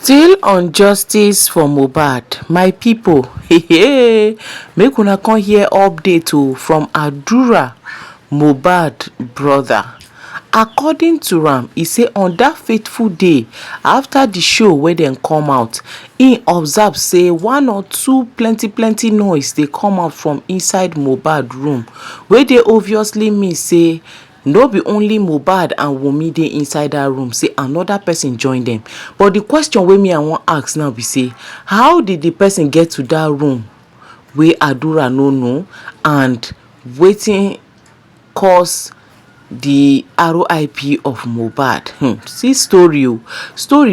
Still on justice for Mohbad, my people. Make una come hear update from Adura Mohbad brother. According to am, he say on that fateful day after the show wey dem come out, he observe say one or two plenty noise dey come out from inside Mohbad room, wey dey obviously mean say no be only Mohbad and Wunmi dey inside that room, say another person join them. But the question wey me I wan ask now be say, how did the person get to that room wey Adura no know, and wetin cause the RIP of Mohbad? See story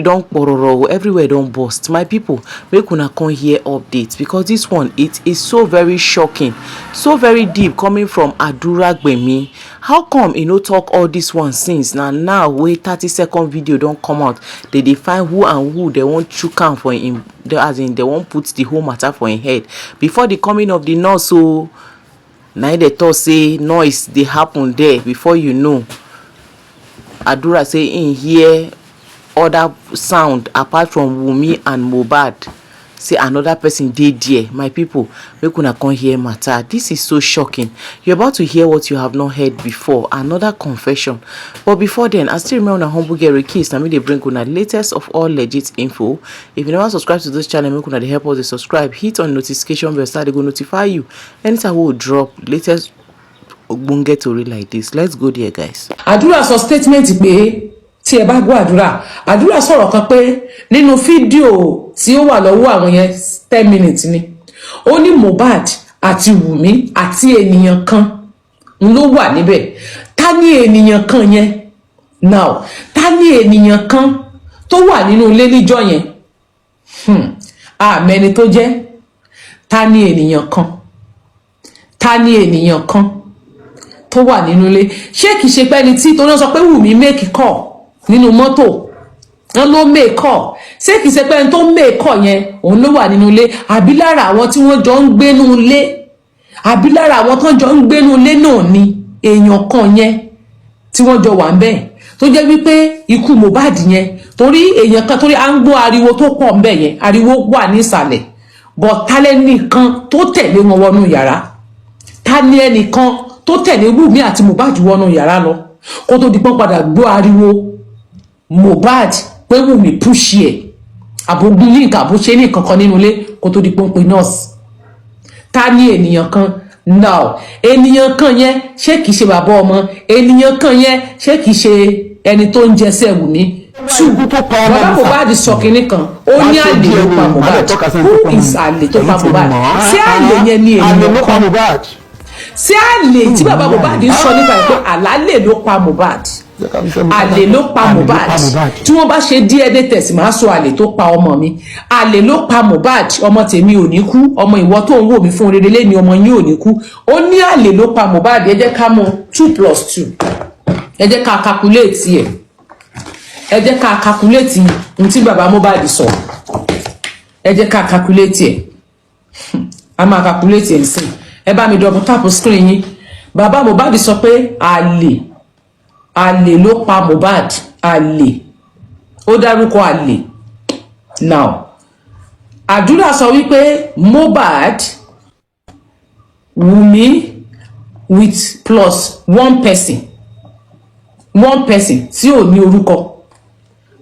don kpororo, everywhere don burst. My people, make una come hear updates, because this one, it is so very shocking, so very deep, coming from Adura Gbemi. How come he no talk all this one since now wey 30-second video don come out? They find who and who they want chook am for him, as in they won't put the whole matter for him head before the coming of the nurse. So now they talk say noise dey happen there. Before you know, Adura say in hear other sound apart from Wunmi and Mohbad, say another person dey there. My people, make una come hear matter. This is so shocking. You're about to hear what you have not heard before, another confession. But before then, I still remember una humble girl Case. Now me dey bring una latest of all legit info. If you never subscribe to this channel, make una dey help us to subscribe, hit on notification bell so they go notify you anytime we will drop latest ogbonge tori like this. Let's go there, guys. Adura sọ statement pé tí ẹ bá gbọ́ Adura sọ̀rọ̀ kan pé nínú fídíò tí ó wà lọ́wọ́ àwọn yẹn 10 minutes ni ó ní Mohbad àti Wunmi àti ènìyàn kan ló wà níbẹ̀. Ta ni ènìyàn kan yẹn? Now, ta ni ènìyàn kan tó wà nínú ilé níjọ́ yẹn? Àmẹ́ni tó jẹ́. Ta ni ènìyàn kan? Ta ni ènìyàn kan tó wà nínú ilé? Ṣé kìí ṣe pé ẹni tí tó náà sọ pé Wunmi make call nínú mọ́tò wọ́n ló make call? Ṣé kìí ṣe pé ẹni tó make call yẹn òun ló wà nínú ilé? Àbí lára àwọn tí wọ́n jọ ń gbénú ilé? Àbí lára àwọn tó jọ ń gbénú ilé náà ni èèyàn kan yẹn tí wọ́n jọ wà ńbẹ̀ tó jẹ́ wípé ikú Mohbad yẹn, torí èèyàn kan, torí à ń gbọ́ ariwo tó pọ̀ ńbẹ̀ yẹn, ariwo wà ní ìsàlẹ̀, but ta lẹ́nìkan tó tẹ̀lé wọn wọnú yàrá? Ta ni ẹnìkan tó tẹ̀lé Wunmi àti Mohbad wọnú yàrá lọ kó tó di pọ́n padà gbọ́ ariwo Mohbad pé Wunmi push ẹ̀ àbògùn ní nǹkan àbóṣe ní kankan nínú ilé kó tó di pọ́n pé nurse? Ta ni ènìyàn kan? Now, ènìyàn kan yẹn ṣé kìí ṣe bàbá ọmọ? Ènìyàn kan yẹn ṣé kìí ṣe ẹni tó ń jẹsẹ̀ Wunmi? Bàbá Mohbad sọ kìíní kan, ó ní àlè ló pa Mohbad. Who is àlè tó pa Mohbad? Ṣé àlè yẹn ni ènìyàn kan? Ṣé àlè tí bàbá Mohbad ń sọ nípa ẹ̀ pé àlè ló pa Mohbad? Àlè ló pa Mohbad. Tí wọ́n bá ṣe DNA test máa sọ àlè tó pa ọmọ mi. Àlè ló pa Mohbad. Ọmọ tèmi ò ní kú, ọmọ ìwọ tó ń wò mí fún rere lẹ́ni ọmọ yín ò ní kú. Ó ní àlè ló pa Mohbad. Ẹ jẹ́ ká mọ̀ 2 + 2. Ẹ jẹ́ ká calculate ẹ̀. Ẹ jẹ́ ká calculate ohun tí bàbá Mohbad sọ. Ẹ jẹ́ ká calculate ẹ̀. A máa calculate ẹ̀ sí. Ẹ bá mi double tap screen yín. Bàbá Mohbad sọ pé àlè ló pa Mohbad. Àlè. Ó dárúkọ àlè. Now, Adura sọ wípé Mohbad, Wunmi with plus one person tí ò ní orúkọ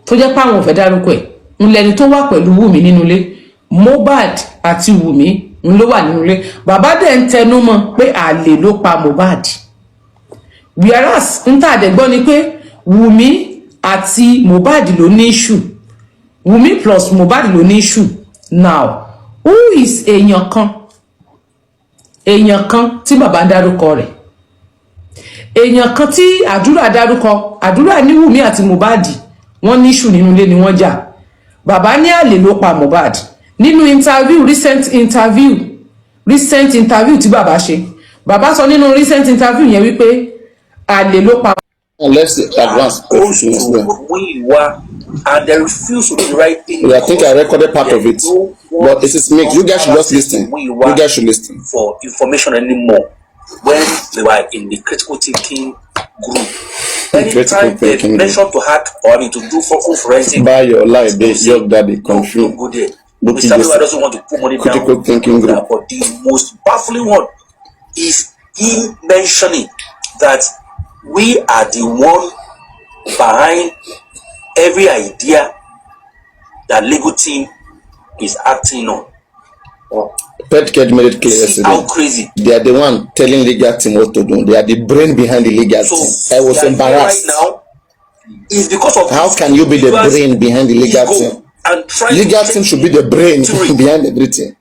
tó jẹ́ pé àwọn ò fẹ́ dárúkọ ẹ̀ ń lẹni tó wà pẹ̀lú Wunmi nínú ilé. Mohbad àti Wunmi ń ló wà nínú ilé. Bàbá dẹ̀ ń tẹnu mọ́ pé àlè ló pa Mohbad. Whereas ń tàdẹ̀gbọ́ ni pé Wunmi àti Mohbad ló ní issue. Wunmi plus Mohbad ló ní issue. Now, who is èèyàn kan? Èèyàn kan tí bàbá dárúkọ rẹ̀. Èèyàn kan tí Adura dárúkọ. Adura ní Wunmi àti Mohbad wọ́n ní issue nínú ilé ni wọ́n jà. Bàbá ní àlè ló pa Mohbad. Nínú recent interview tí bàbá ṣe. Bàbá sọ nínú recent interview yẹn wípé àlè ló pa. Let's advance. And they refuse to do the right thing. I think I recorded part of it, but it is mixed. You guys should just listen. You guys should listen for information anymore when they were in the critical thinking group. Anytime they mention to hack or to do full forensic, buy your life, your daddy confused. Go there. Mr. Everyone doesn't want to put money down. Thinking group. But the most baffling one is him mentioning that we are the one behind every idea that legal team is acting on. Petcade made it clear yesterday. How crazy. They are the one telling legal team what to do. They are the brain behind the legal team. I was embarrassed. Right now is because of how can you be the brain behind the legal team? And legal team should be the brain behind everything.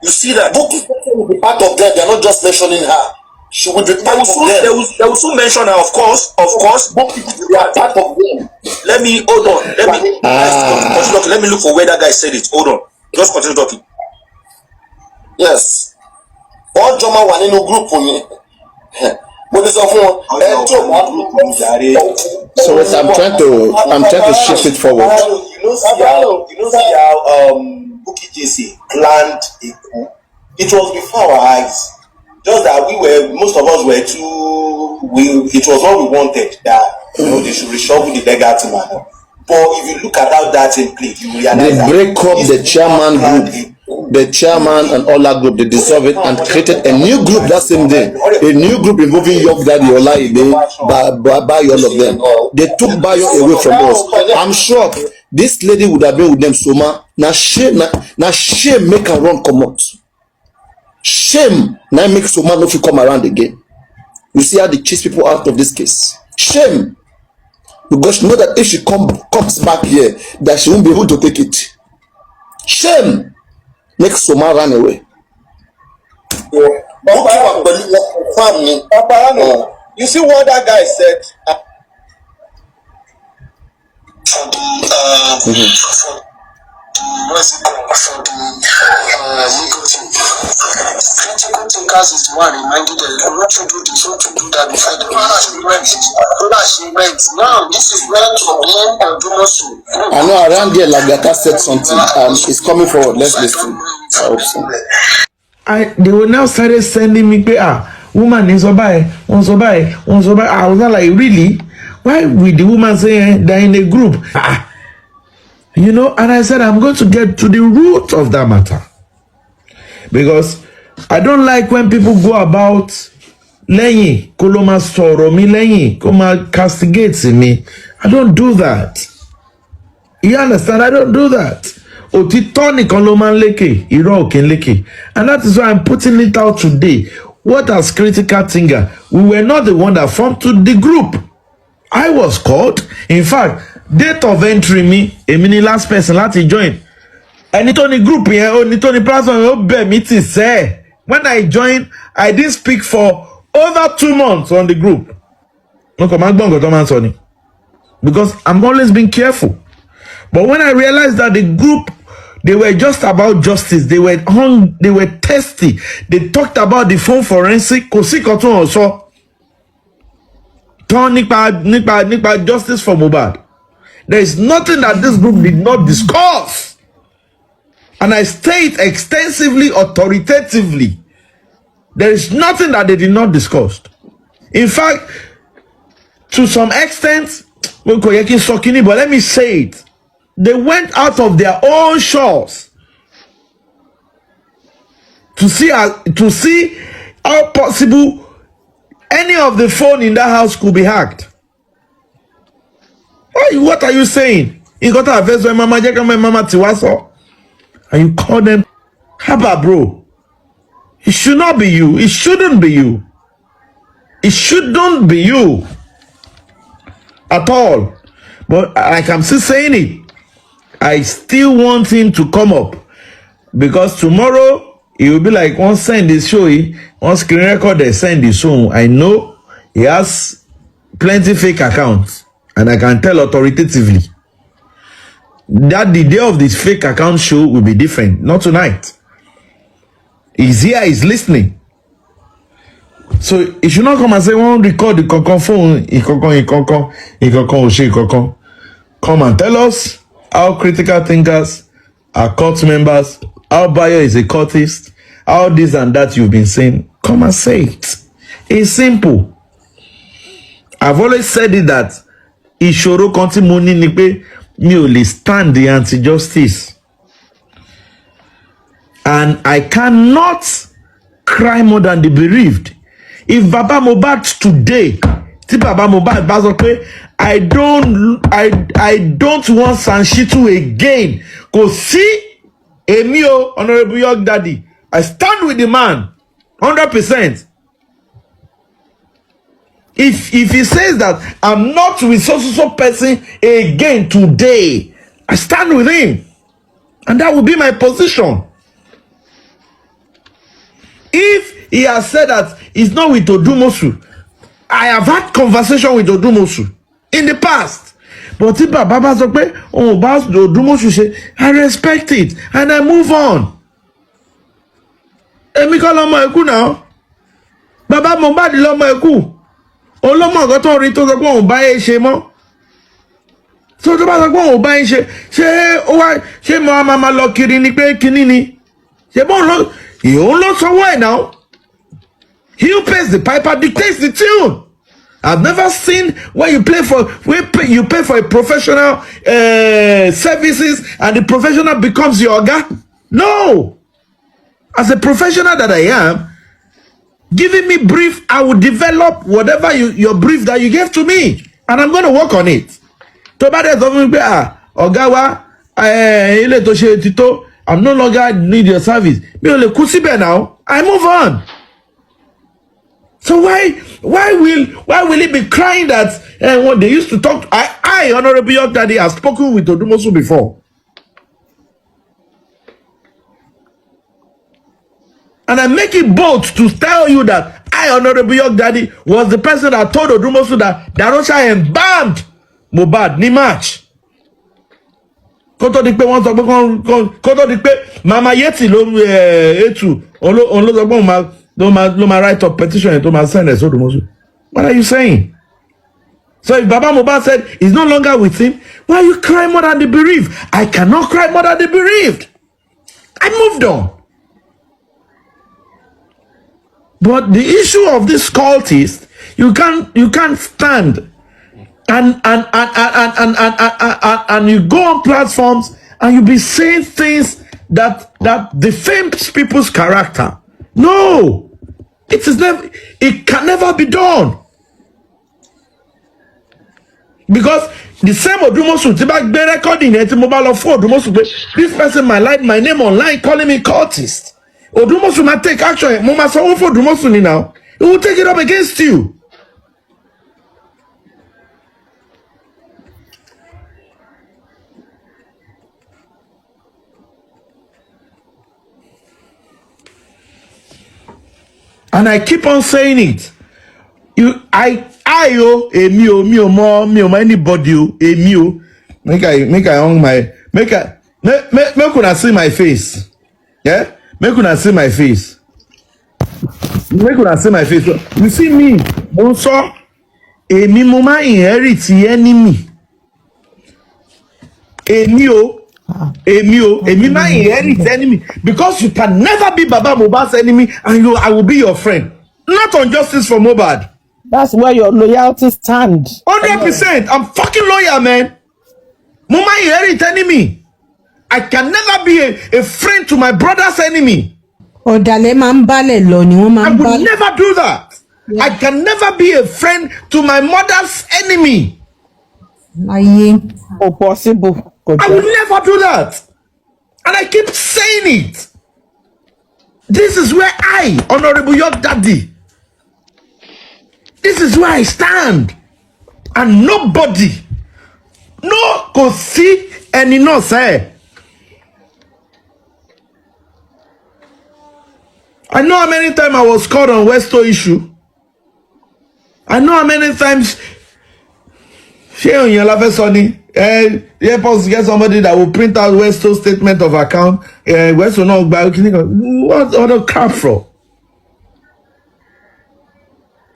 You see that? Boki will be part of them. They are not just mentioning her. She will be part of them. They will soon mention her, of course. Boki will be part of them. Let me hold on. Let me let me look for where that guy said it. Hold on. Just continue talking. Yes. All Joma one in a group for me. But there's a phone. So I'm trying to shift it forward. You know how Bukky JC planned a coup. It was before our eyes. Just that most of us were it was what we wanted, that they should reshuffle the legal team. But if you look at how that thing played, you realize they break up the chairman group. The chairman and all that group, they dissolved it and created a new group that same day. A new group involving Young Daddy, Olaide, Bayo, all of them. They took Bayo away from us. I'm sure this lady would have been with them, Soma. Now shame make her run come out. Shame now make Soma no fit come around again. You see how they chase people out of this case. Shame. Because you know that if she comes back here, that she won't be able to take it. Shame. Make Soma run away. You see what that guy said? Critical thinkers is the one reminding them not to do this, not to do that before the now this is where for them do not. I know around there Lagata said something. It's coming forward. Let's listen. I hope so. They will now started sending me woman is by one so by. I was not like, really? Why would the woman say they're in a group? You know, and I said I'm going to get to the root of that matter. Because I don't like when people go about lẹ́yìn kó ló máa sọ̀rọ̀ mi lẹ́yìn kó máa castigate me. I don't do that. You understand? I don't do that. Òtítọ́ nìkan ló máa ń lékè, irọ́ ò kí ń lékè. And that is why I'm putting it out today. What as critical thinker? We were not the one that formed to the group. I was called. In fact, date of entry me, èmi ni last person láti join. Ẹni tó ní group yẹn, ẹni tó ní platform yẹn ó bẹ̀ mí tì sẹ́. When I joined, I didn't speak for over 2 months on the group. Because I'm always being careful. But when I realized that the group, they were just about justice. They were thirsty. They talked about the phone forensic. Also, nípa justice for Mohbad. There is nothing that this group did not discuss. And I state extensively, authoritatively, there is nothing that they did not discuss. In fact, to some extent, but let me say it, they went out of their own shores to see how possible any of the phone in that house could be hacked. What are you saying? You got to face when Mama Jack and Mama Tiwaso, and you call them Haba, bro. It should not be you. It shouldn't be you. It shouldn't be you at all. But like I'm still saying it, I still want him to come up, because tomorrow he will be like, one send this show, one screen record they send this show. I know he has plenty fake accounts, and I can tell authoritatively that the day of this fake account show will be different. Not tonight. He's here, he's listening. So he should not come and say, "Won't record the phone." Come and tell us how critical thinkers are cult members, how Bayo is a cultist, how this and that you've been saying. Come and say it. It's simple. I've always said it that ìṣòro kan tí mo ní ni pé mi ò lè stand the anti-justice. And I cannot cry more than the bereaved. If Baba Mohbad today, tí Baba Mohbad bá sọ pé I don't want Sanshitu again. Kò sí èmi o, Honorable York Daddy. I stand with the man 100%. If he says that I'm not with so person again today, I stand with him. And that will be my position. If he has said that he's not with Odumosu, I have had conversation with Odumosu in the past. But if Baba sọ pé òun bá Odumosu ṣe, I respect it and I move on. Èmi kọ́ lọ́mọ ẹkú náà. Baba Mohbad lọ́mọ ẹkú. Olómọ nǹkan tó rí tó sọ pé òun bá yé ṣe mọ́. So tó bá sọ pé òun bá yé ṣe, ṣé mo máa lọ kiri ni pé kíní ni? Ṣé bọ́n lọ òun ló sanwó ẹ̀ náà? He who pays the piper dictates the tune. I've never seen when you pay for a professional services and the professional becomes your oga. No. As a professional that I am, giving me brief, I will develop whatever your brief that you gave to me, and I'm going to work on it. To bá dẹ̀ sọ fún mi pé ọ̀gá wa ilé tó ṣe ti tó, I'm no longer need your service. Mi ò lè kú síbẹ̀ now. I move on. So why will he be crying that when they used to talk? I Honorable York Daddy, have spoken with Odumosu before. And I make it bold to tell you that I, Honorable York Daddy, was the person that told Odumosu that Darosha embalmed Mohbad ní March. Kótó di pé wọ́n sọ pé kótó di pé Mama Yeti ló etu òun ló sọ pé ló máa write up petition to máa send ẹ̀ sí Odumosu. What are you saying? So if Baba Mohbad said he's no longer with him, why are you crying more than the bereaved? I cannot cry more than the bereaved. I moved on. But the issue of this cultist, you can't stand and you go on platforms and you be saying things that defames people's character. No, it can never be done. Because the same Odumosu, tí bá gbé recording yẹn tí mo bá lọ fún Odumosu pé this person might like my name online calling me cultist. Odumosu might take action. Mo máa sanwó fún Odumosu ni now. He will take it up against you. And I keep on saying it. Me anybody make I on my make una see my face. Yeah? Make una see my face. Make una see my face. You see me, also èmi mo máa inherit enemy. Èmi máa inherit enemy because you can never be Baba Mohbad's enemy and I will be your friend. Not on Justice for Mohbad. That's where your loyalty stands. 100%. I'm fucking loyal, man. Mo máa inherit enemy. I can never be a friend to my brother's enemy. Ọ̀dàlẹ̀ máa ń bálẹ̀ lọ ni wọ́n máa I ń would bálẹ̀. never do that. Yeah. I can never be a friend to my mother's enemy. Ayé. Oh, possible. I would never do that. And I keep saying it. This is where I, Honorable York Daddy, this is where I stand. And nobody, no could see any no say. I know how many times I was caught on Westo issue. I know how many times she on your love Sonny. You're supposed to get somebody that will print out Westo statement of account. Westo no buy. What other crap for?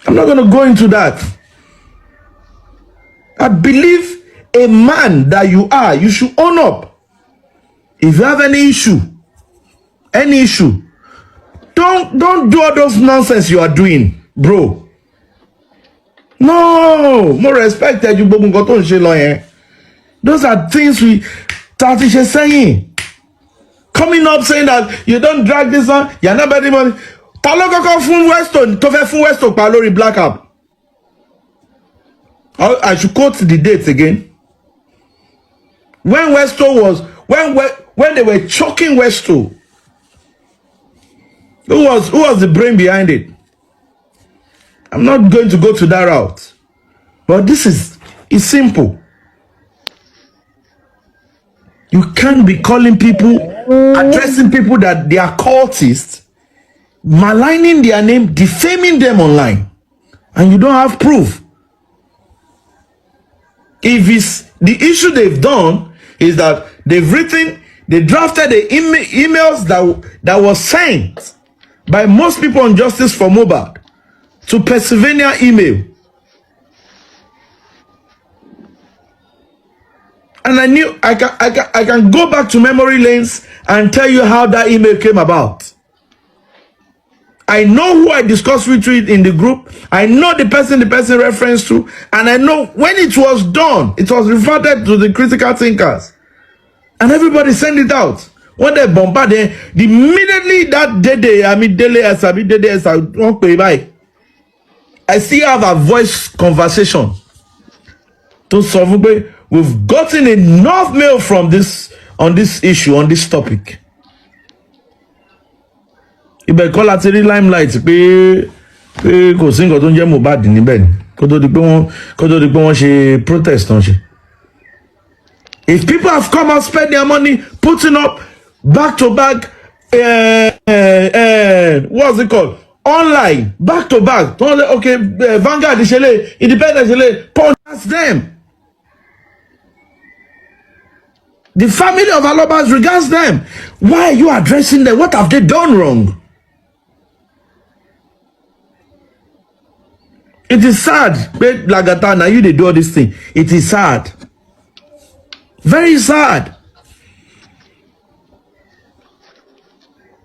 I'm not gonna go into that. I believe a man that you are, you should own up. If you have any issue, don't do all those nonsense you are doing, bro. No, more respected you gbogbo nǹkan tó ń ṣe lọ yẹn. Those are things we started saying. Coming up saying that you don't drag this on, you're not betting money. Ta ló kọ́kọ́ fún Weston tó fẹ́ fún Weston pa lórí Black App. I should quote the dates again. When Weston was when they were choking Weston, who was the brain behind it? I'm not going to go to that route, but this is simple. You can't be calling people, addressing people that they are cultists, maligning their name, defaming them online, and you don't have proof. If it's the issue they've done is that they drafted the emails that was sent by most people on justiceformohbad to Pennsylvania email. And I knew I can go back to memory lanes and tell you how that email came about. I know who I discussed with in the group. I know the person referenced to, and I know when it was done, it was referred to the critical thinkers, and everybody sent it out. When they bombarded, immediately that day, I still have a voice conversation to solve. We've gotten enough mail from this on this issue, on this topic. Ibẹ̀ kọ́ láti rí limelight pé kò sí nǹkan tó ń jẹ́ Mohbad níbẹ̀ ni kó tó di pé wọ́n ṣe protest tán ṣe. If people have come out, spend their money putting up back to back what's it called, online, back to back, okay, Vanguard ìṣẹ̀lẹ̀, Independent ìṣẹ̀lẹ̀, Punch, that's them. The family of Alobas regards them. Why are you addressing them? What have they done wrong? It is sad. Lagata, now you they do all this thing. It is sad. Very sad.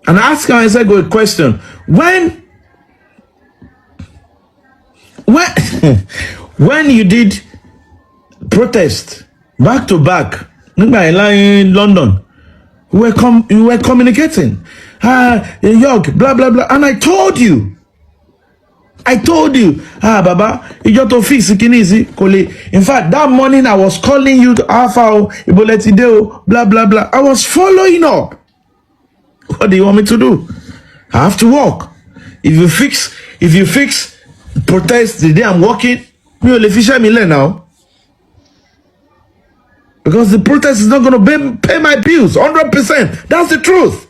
And I ask myself a question. When you did protest back to back in London, we were communicating. York, blah blah blah. And I told you, Baba, you got to fix it easy. In fact, that morning I was calling you to Alpha, blah blah blah. I was following up. What do you want me to do? I have to work. If you fix protest the day I'm working, you will officially me now. Because the protest is not going to pay my bills 100%. That's the truth.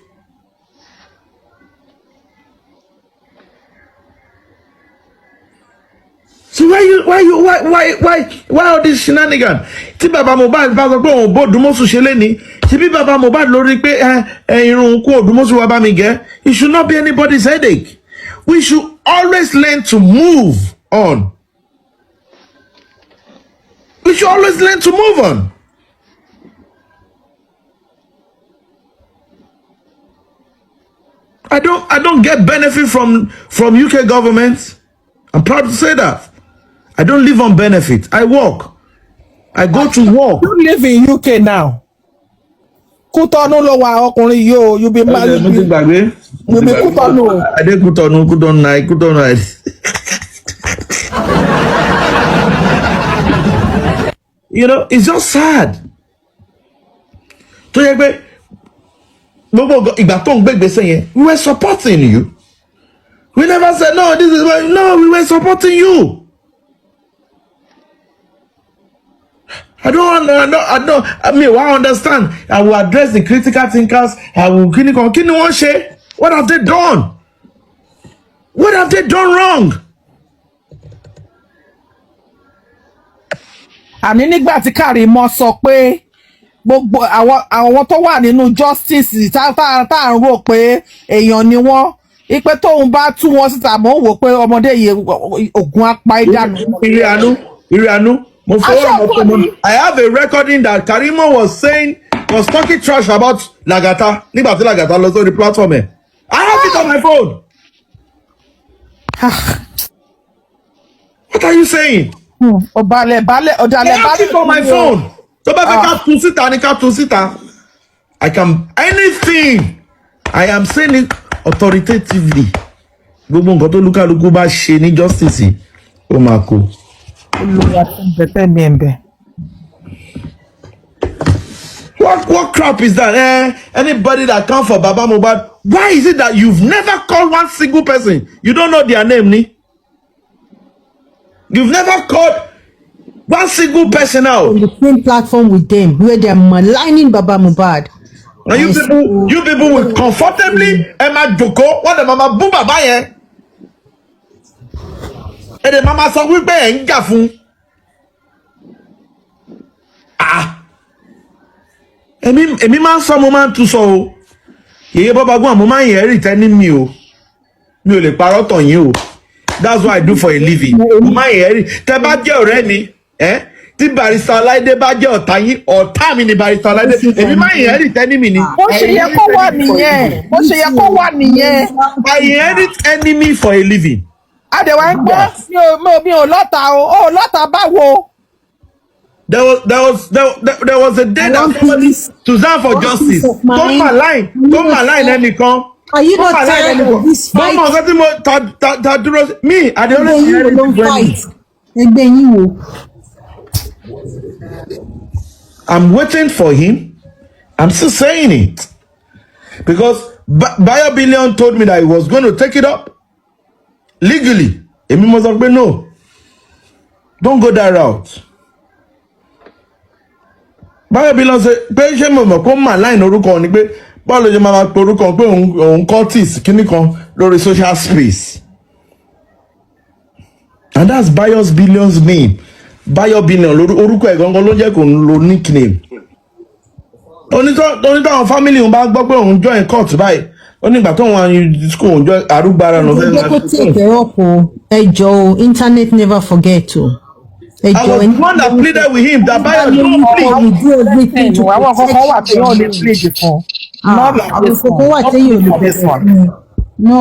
So why all this shenanigan? Tí Baba Mohbad bá sọ pé òun bó Òdùmọ̀ṣù ṣe léni, tí bí Baba Mohbad lórí pé irun kún Òdùmọ̀ṣù wa bá mi gẹ́, it should not be anybody's headache. We should always learn to move on. We should always learn to move on. I don't get benefit from UK government. I'm proud to say that. I don't live on benefit. I work. I go to work. You live in UK now. Kútọ́nù ló wà ọkùnrin yóò, you be married. You be Kútọ́nù. I dey Kútọ́nù night. You know, it's just sad. Tó yẹ pé gbogbo ìgbà tó ń gbé gbèsè yẹn, we were supporting you. We never said no. This is why. No, we were supporting you. I understand. I will address the critical thinkers. I will what have they done? What have they done wrong? Àní nígbà tí Kàrímọ́ sọ pé gbogbo àwọn tó wà nínú justice tá à ń rò pé èèyàn ni wọ́n, ipe tóun bá tú wọn síta mọ́ wò pé ọmọdé yìí ògùn apá ìdánù. Irianu. I have a recording that Karimo was talking trash about Lagata. Nígbà tí Lagata lọ sórí platform ẹ̀. I have it on my phone. What are you saying? Ọ̀bàlẹ̀ ọ̀dàlẹ̀ I have it on my phone. Tó bá fẹ́ ká tún síta ni ká tún síta. I can anything. I am saying it authoritatively. Gbogbo nǹkan tó lúkàlùkù bá ṣe ní justice ó máa kó. Olùwà tó ń bẹ̀tẹ̀ mi ẹ̀ bẹ̀. What crap is that? Anybody that come for Baba Mohbad, why is it that you've never called one single person? You don't know their name, ni? You've never called one single person out. On the same platform with them, where they are maligning Baba Mohbad. And you people will comfortably Emma Joko, what the mama boo Baba yen? And the mama sọ wípé ẹ̀ ń jà fún. Èmi máa ń sọ mo máa ń tún sọ o. Yèyé bọ́ba gún àmọ́ máa ń yẹ̀ rí tẹ́ni mi o. Mi ò lè parọ́ tàn yín o. That's what I do for a living. Mo máa ń yẹ̀ rí. Tẹ́ bá jẹ́ ọ̀rẹ́ mi, tí Barrister Ọláìdé bá jẹ́ ọ̀tá yín, ọ̀tá mi ni Barrister Ọláìdé. Èmi máa ń yẹ̀ rí tẹ́ni mi ni. Bó ṣe yẹ kó wà nìyẹn. Bó ṣe yẹ kó wà nìyẹn. I inherit enemy for a living. Àdẹ̀wà ń gbọ́ mi ò lọ́ta o. Ó lọ́ta báwo? There was a day that somebody to stand for justice. Come my line ẹnìkan. Are you not tired of this fight? Mama ọ̀gá tí mo ta dúró me I dey always hear it when Ẹgbẹ́ yín wo? I'm waiting for him. I'm still saying it because Bayo Billion told me that he was going to take it up legally. Èmi mo sọ pé no, don't go that route. Bayo Billion say pé ṣé mo mọ̀ kó mà line orúkọ ni pé báwo ló ṣe máa pe orúkọ pé òun cultist kíní kan lórí social space, and that's Bayo's Billion's name. Bayo Billion orúkọ ẹ̀ gangan ló jẹ́ kó ń lo nickname. Onítọ̀ family òun bá gbọ́ pé òun join court báyìí ó nígbà tó wọn school òun join arúgbára náà fẹ́ẹ́ Ẹ kó take up o. Ẹ jọ̀ọ́ o, internet never forget o. I was the one that pleaded with him that Bayo don't plead. We do everything to Àwọn kọ̀ọ̀kan wà tí wọ́n lè protect plead fún. àwọn kọ̀ọ̀kan wà tí yóò lè bẹ̀rẹ̀ fún. No.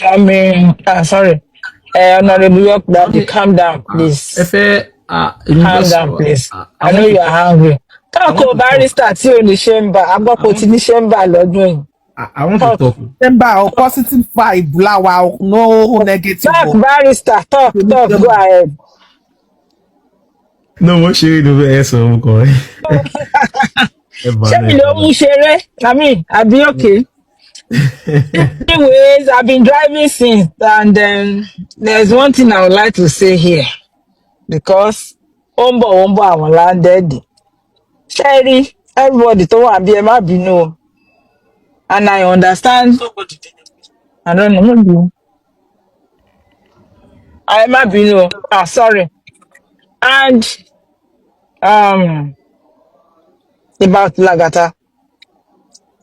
I mean, sorry. Honorable York, Daddy, calm down, please. Calm down, please. I know you are hungry. Talk barrister tí o ní chamber. Agbọ́pọ̀ ti ní chamber lọ́dún yìí. I want to talk. Chamber o positive vibe láwa o, no negative. Talk barrister, talk, go ahead. No, mo ṣe inú ẹ sọ ọmọkọ rẹ. Ṣé mi ló mú ṣeré? I mean, I be okay. Anyways, I've been driving since, and there's one thing I would like to say here, because Ombo àwọn landed. Sherry, everybody tó wà bí ẹ má bínú o. And I understand. I don't know. Maybe. I má bínú o. Sorry. And about Lagata,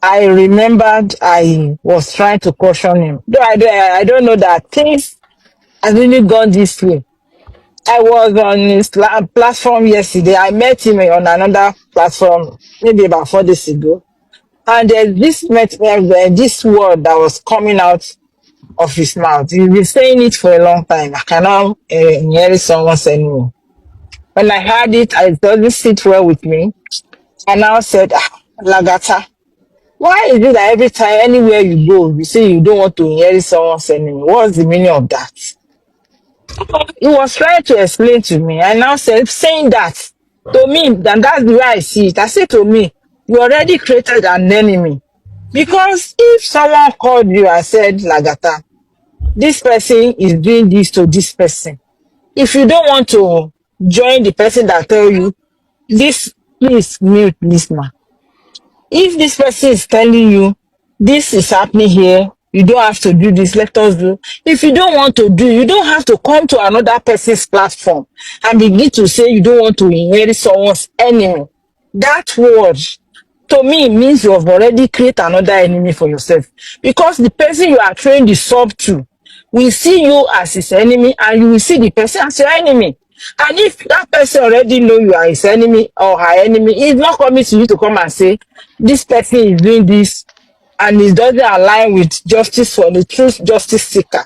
I remembered I was trying to caution him. Though I don't know that things has really gone this way. I was on his platform yesterday. I met him on another platform maybe about 4 days ago. And there's this word that was coming out of his mouth. He's been saying it for a long time. I cannot hear someone anymore. When I heard it, it doesn't sit well with me. I now said, Lagata, why is it that every time, anywhere you go, you say you don't want to inherit someone's enemy? What's the meaning of that? He was trying to explain to me. I now said, saying that to me, and that's the way I see it. I said to me, you already created an enemy. Because if someone called you and said, Lagata, this person is doing this to this person, if you don't want to join the person that tell you, this, please mute this man. If this person is telling you, this is happening here, you don't have to do this, let us do. If you don't want to do, you don't have to come to another person's platform and begin to say you don't want to inherit someone's enemy. That word, to me, means you have already created another enemy for yourself. Because the person you are trying to sub to will see you as his enemy, and you will see the person as your enemy. And if that person already know you are his enemy or her enemy, he's not coming to you to come and say, this person is doing this and it doesn't align with justice for the true justice seeker.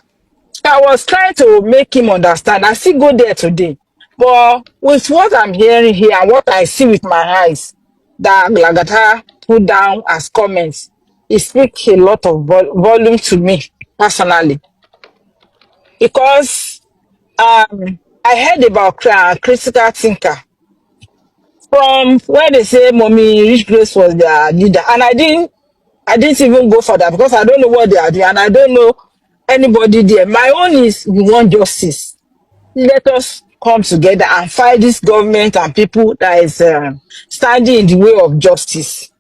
I was trying to make him understand. I still go there today. But with what I'm hearing here and what I see with my eyes, that Lagata put down as comments, it speaks a lot of volume to me personally. Because I heard about critical thinker from where they say Mommy Rich Grace was their leader. And I didn't even go for that because I don't know what they are doing and I don't know anybody there. My own is we want justice. Let us come together and fight this government and people that is standing in the way of justice.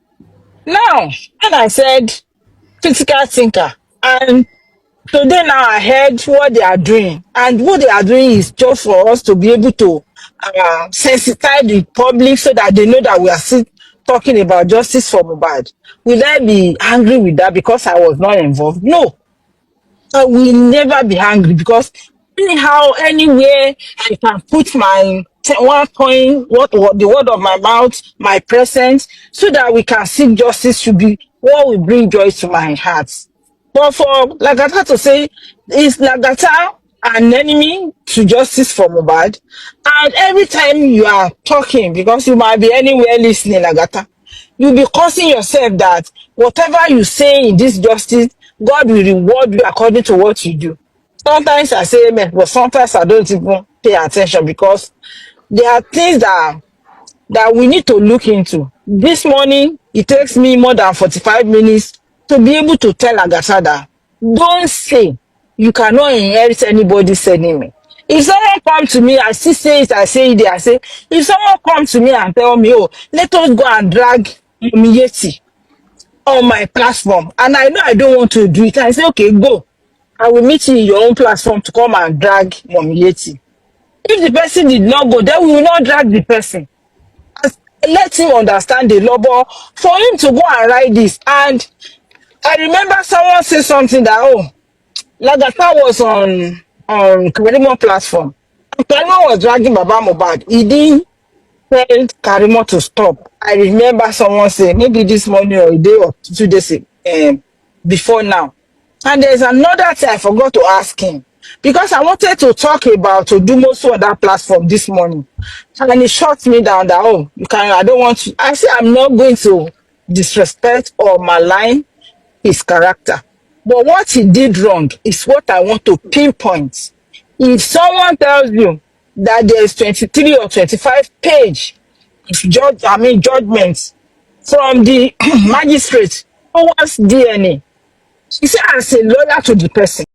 Now, when I said critical thinker, and today now I heard what they are doing, and what they are doing is just for us to be able to sensitize the public so that they know that we are still talking about justice for Mohbad. Will I be angry with that because I was not involved? No. I will never be angry because anyhow, anywhere I can put my one point, what the word of my mouth, my presence, so that we can seek justice should be what will bring joy to my heart. But for Lagata to say, is Lagata an enemy to justice for Mohbad? And every time you are talking, because you might be anywhere listening, Lagata, you'll be causing yourself that whatever you say in this justice, God will reward you according to what you do. Sometimes I say amen, but sometimes I don't even pay attention because there are things that we need to look into. This morning, it takes me more than 45 minutes to be able to tell Agatha that don't say you cannot inherit anybody's enemy. If someone comes to me, I still say it, I say it, I say, if someone comes to me and tell me, oh, let us go and drag Yeti on my platform, and I know I don't want to do it, I say, okay, go. I will meet you in your own platform to come and drag Mommy Yeti. If the person did not go, then we will not drag the person. Let him understand the law, but for him to go and write this. And I remember someone say something that, oh, Lagata was on Karimo platform. And Karimo was dragging Baba Mohbad. He didn't tell Karimo to stop. I remember someone saying, maybe this morning or a day or 2 days before now. And there's another thing I forgot to ask him. Because I wanted to talk about Odumosu on that platform this morning. And he shut me down that, oh, you can, I don't want to. I say, I'm not going to disrespect or malign his character. But what he did wrong is what I want to pinpoint. If someone tells you that there is 23 or 25 page judgments from the magistrate towards DNA, he said, as a lawyer to the person,